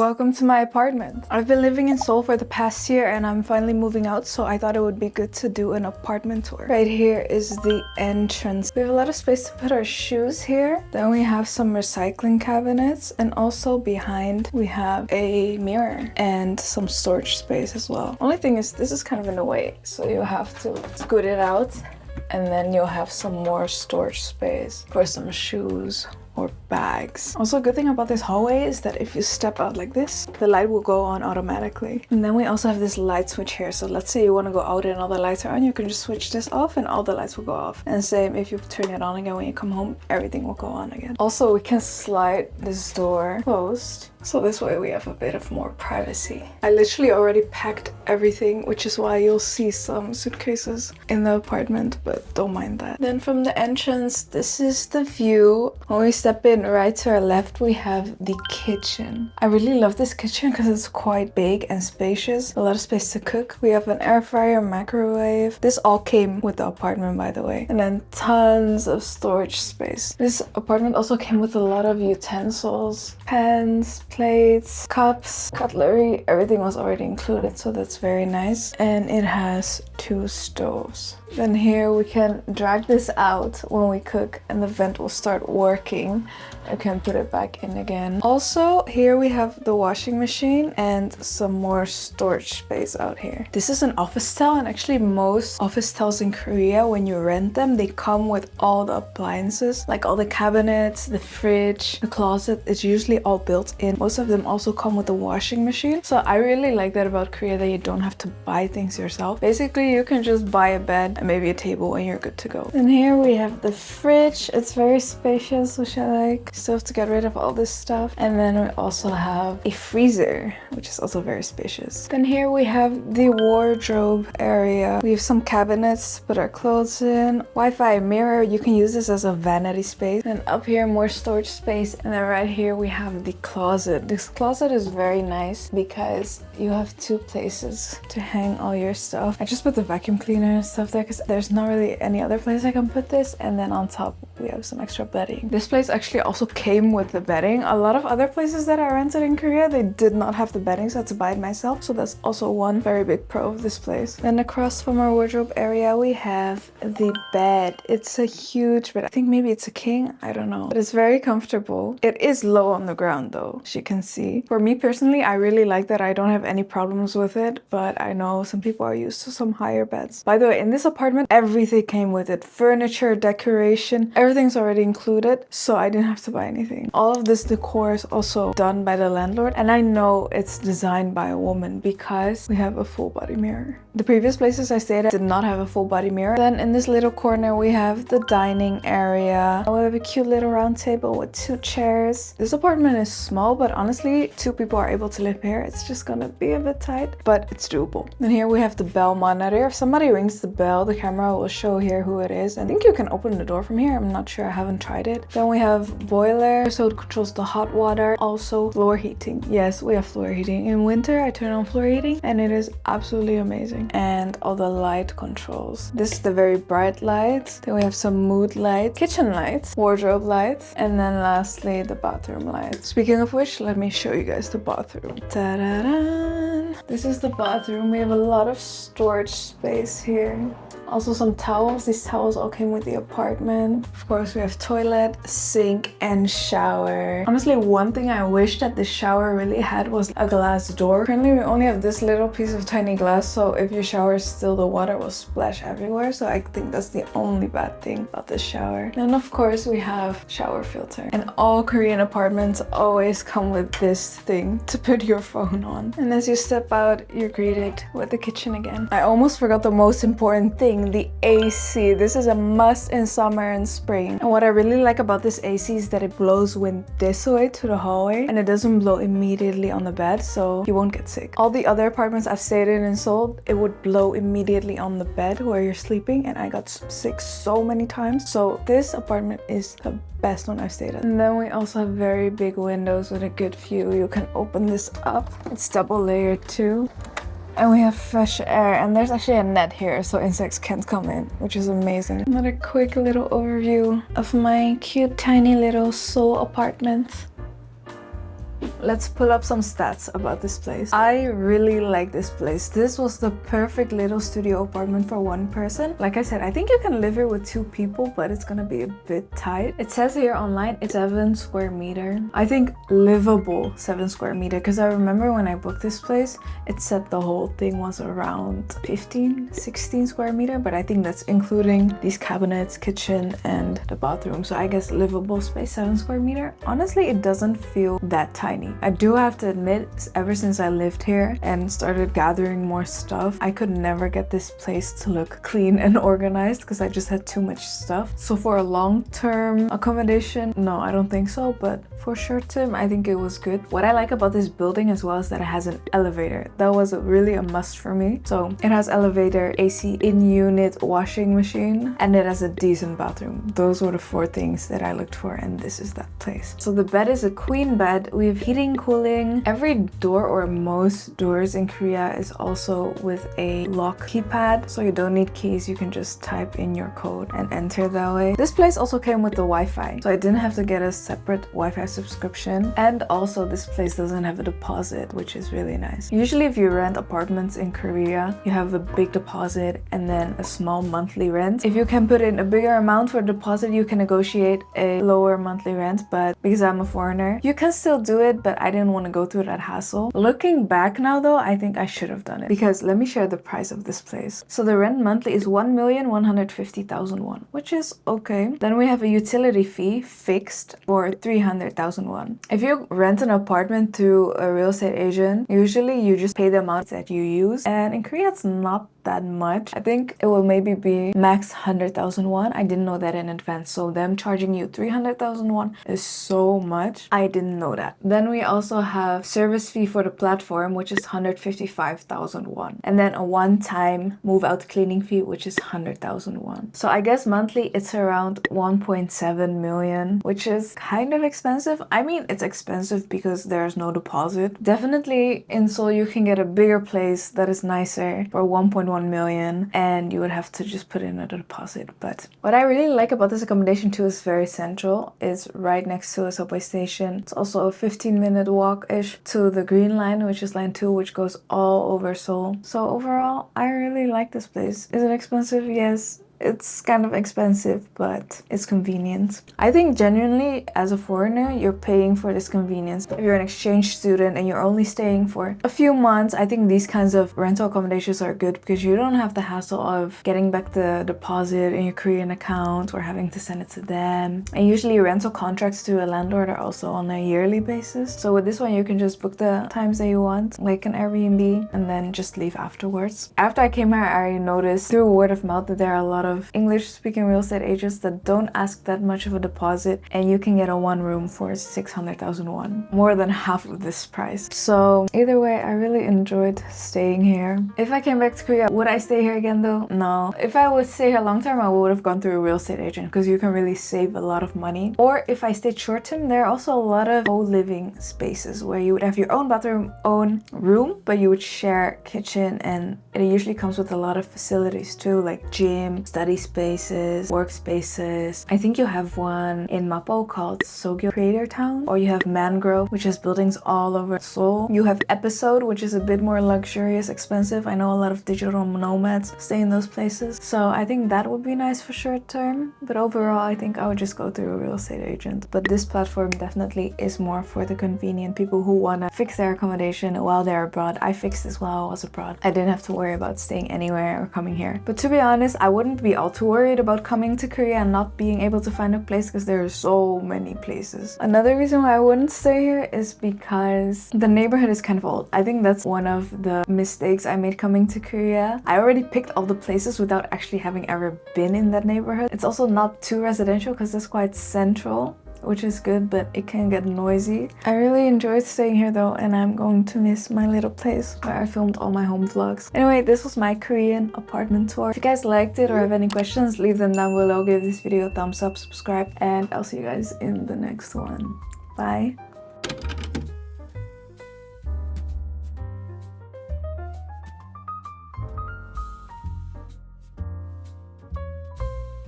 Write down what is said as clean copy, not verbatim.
welcome to my apartment. I've been living in Seoul for the past year and I'm finally moving out, so I thought it would be good to do an apartment tour. Right here is the entrance. We have a lot of space to put our shoes here. Then we have some recycling cabinets, and also behind we have a mirror and some storage space as well. Only thing is this is kind of in the way, so you have to scoot it out, and then you'll have some more storage space for some shoes or bags. Also, a good thing about this hallway is that if you step out like this, the light will go on automatically. And then we also have this light switch here. So let's say you want to go out and all the lights are on, you can just switch this off and all the lights will go off. And same if you turn it on again when you come home, everything will go on again. Also, we can slide this door closed, so this way we have a bit of more privacy. I literally already packed everything, which is why you'll see some suitcases in the apartment, but don't mind that. Then from the entrance, this is the view. When we step in right to our left, we have the kitchen. I really love this kitchen because it's quite big and spacious. A lot of space to cook. We have an air fryer, microwave. This all came with the apartment, by the way. And then tons of storage space. This apartment also came with a lot of utensils, pans, plates, cups, cutlery. Everything was already included, so that's very nice. And it has 2 stoves. Then here we can drag this out when we cook and the vent will start working. I can put it back in again. Also, here we have the washing machine and some more storage space out here. This is an office style, and actually most office styles in Korea, when you rent them, they come with all the appliances, like all the cabinets, the fridge, the closet. It's usually all built in. Most of them also come with a washing machine. So I really like that about Korea, that you don't have to buy things yourself. Basically, you can just buy a bed and maybe a table and you're good to go. And here we have the fridge. It's very spacious, which I like. Still have to get rid of all this stuff. And then we also have a freezer, which is also very spacious. Then here we have the wardrobe area. We have some cabinets to put our clothes in. Wi-Fi mirror. You can use this as a vanity space. And up here, more storage space. And then right here we have the closet. This closet is very nice because you have 2 places to hang all your stuff. I just put the vacuum cleaner and stuff there because there's not really any other place I can put this. And then on top we have some extra bedding. This place actually also came with the bedding. A lot of other places that I rented in Korea, they did not have the bedding, so I had to buy it myself. So that's also one very big pro of this place. Then across from our wardrobe area, we have the bed. It's a huge bed. I think maybe it's a king. I don't know. But it's very comfortable. It is low on the ground though, as you can see. For me personally, I really like that. I don't have any problems with it, but I know some people are used to some higher beds. By the way, in this apartment, everything came with it. Furniture, decoration, everything's already included, so I didn't have to buy anything. All of this decor is also done by the landlord, and I know it's designed by a woman because we have a full body mirror. The previous places I stayed at did not have a full body mirror. Then in this little corner we have the dining area. We have a cute little round table with 2 chairs. This apartment is small, but honestly 2 people are able to live here. It's just gonna be a bit tight, but it's doable. Then here we have the bell monitor. If somebody rings the bell, the camera will show here who it is. I think you can open the door from here. I'm not sure, I haven't tried it. Then we have boiler, so it controls the hot water. Also floor heating. Yes, we have floor heating. In winter I turn on floor heating and it is absolutely amazing. And all the light controls. This is the very bright lights. Then we have some mood lights, kitchen lights, wardrobe lights, and then lastly the bathroom lights. Speaking of which, let me show you guys the bathroom. Ta-da-da! This is the bathroom. We have a lot of storage space here. Also some towels. These towels all came with the apartment. Of course, we have toilet, sink, and shower. Honestly, one thing I wish that the shower really had was a glass door. Currently, we only have this little piece of tiny glass, so if you shower still, the water will splash everywhere. So I think that's the only bad thing about this shower. And of course, we have shower filter. And all Korean apartments always come with this thing to put your phone on. And as you step out, you're greeted with the kitchen again. I almost forgot the most important thing, the AC. This is a must in summer and spring. And what I really like about this AC is that it blows wind this way to the hallway and it doesn't blow immediately on the bed, so you won't get sick. All the other apartments I've stayed in Seoul, it would blow immediately on the bed where you're sleeping, and I got sick so many times. So this apartment is the best one I've stayed at. And then we also have very big windows with a good view. You can open this up. It's double layered too. And we have fresh air, and there's actually a net here so insects can't come in, which is amazing. Another quick little overview of my cute tiny little Seoul apartment. let's pull up some stats about this place. I really like this place. This was the perfect little studio apartment for one person. Like I said, I think you can live here with 2 people, but it's gonna be a bit tight. It says here online it's 7 square meter. I think livable 7 square meter, because I remember when I booked this place, it said the whole thing was around 15, 16 square meter, but I think that's including these cabinets, kitchen, and the bathroom. So I guess livable space 7 square meter. Honestly, it doesn't feel that tiny. I do have to admit, ever since I lived here and started gathering more stuff, I could never get this place to look clean and organized because I just had too much stuff. So for a long-term accommodation, no, I don't think so, but for short-term, I think it was good. What I like about this building as well is that it has an elevator. That was really a must for me. So it has elevator, AC in-unit washing machine, and it has a decent bathroom. Those were the 4 things that I looked for, and this is that place. So the bed is a queen bed. We have heating, cooling. Every door, or most doors in Korea, is also with a lock keypad, so you don't need keys. You can just type in your code and enter that way. This place also came with the Wi-Fi, so I didn't have to get a separate Wi-Fi subscription, and also this place doesn't have a deposit, which is really nice. Usually if you rent apartments in Korea, you have a big deposit and then a small monthly rent. If you can put in a bigger amount for deposit, you can negotiate a lower monthly rent, but because I'm a foreigner, you can still do it, but I didn't want to go through that hassle. Looking back now though, I think I should have done it, because let me share the price of this place. So the rent monthly is 1,150,000 won, which is okay. Then we have a utility fee fixed for 300,000 won. If you rent an apartment through a real estate agent, usually you just pay the amount that you use, and in Korea it's not that much. I think it will maybe be max 100,000 won. I didn't know that in advance, so them charging you 300,000 won is so much. I didn't know that. Then we also have service fee for the platform, which is 155,000 won, and then a one-time move out cleaning fee, which is 100,000 won. So I guess monthly it's around 1.7 million, which is kind of expensive. I mean, it's expensive because there's no deposit. Definitely in Seoul you can get a bigger place that is nicer for 1.1 million, and you would have to just put in a deposit. But what I really like about this accommodation too is very central. It's right next to a subway station. It's also a 15-minute walk-ish to the Green Line, which is line 2, which goes all over Seoul. So overall, I really like this place. Is it expensive? Yes. It's kind of expensive, but it's convenient. I think genuinely, as a foreigner, you're paying for this convenience. If you're an exchange student and you're only staying for a few months, I think these kinds of rental accommodations are good because you don't have the hassle of getting back the deposit in your Korean account or having to send it to them. And usually rental contracts to a landlord are also on a yearly basis. So with this one, you can just book the times that you want, like an Airbnb, and then just leave afterwards. After I came here, I noticed through word of mouth that there are a lot of English-speaking real estate agents that don't ask that much of a deposit, and you can get a 1-room for 600,000 won, more than half of this price. So either way, I really enjoyed staying here. If I came back to Korea, would I stay here again though? No. If I would stay here long term, I would have gone through a real estate agent because you can really save a lot of money. Or if I stayed short term, there are also a lot of co-living spaces where you would have your own bathroom, own room, but you would share kitchen, and it usually comes with a lot of facilities too, like gym, study spaces, workspaces. I think you have one in Mapo called Sogyo Creator Town, or you have Mangrove, which has buildings all over Seoul. You have Episode, which is a bit more luxurious, expensive. I know a lot of digital nomads stay in those places, so I think that would be nice for short term. But overall, I think I would just go through a real estate agent. But this platform definitely is more for the convenient people who want to fix their accommodation while they're abroad. I fixed this while I was abroad. I didn't have to worry about staying anywhere or coming here. But to be honest, I wouldn't be all too worried about coming to Korea and not being able to find a place because there are so many places. Another reason why I wouldn't stay here is because the neighborhood is kind of old. I think that's one of the mistakes I made coming to Korea. I already picked all the places without actually having ever been in that neighborhood. It's also not too residential because it's quite central, which is good, but it can get noisy. I really enjoyed staying here though, and I'm going to miss my little place where I filmed all my home vlogs. Anyway, this was my Korean apartment tour. If you guys liked it or have any questions, leave them down below. Give this video a thumbs up, subscribe, and I'll see you guys in the next one. Bye!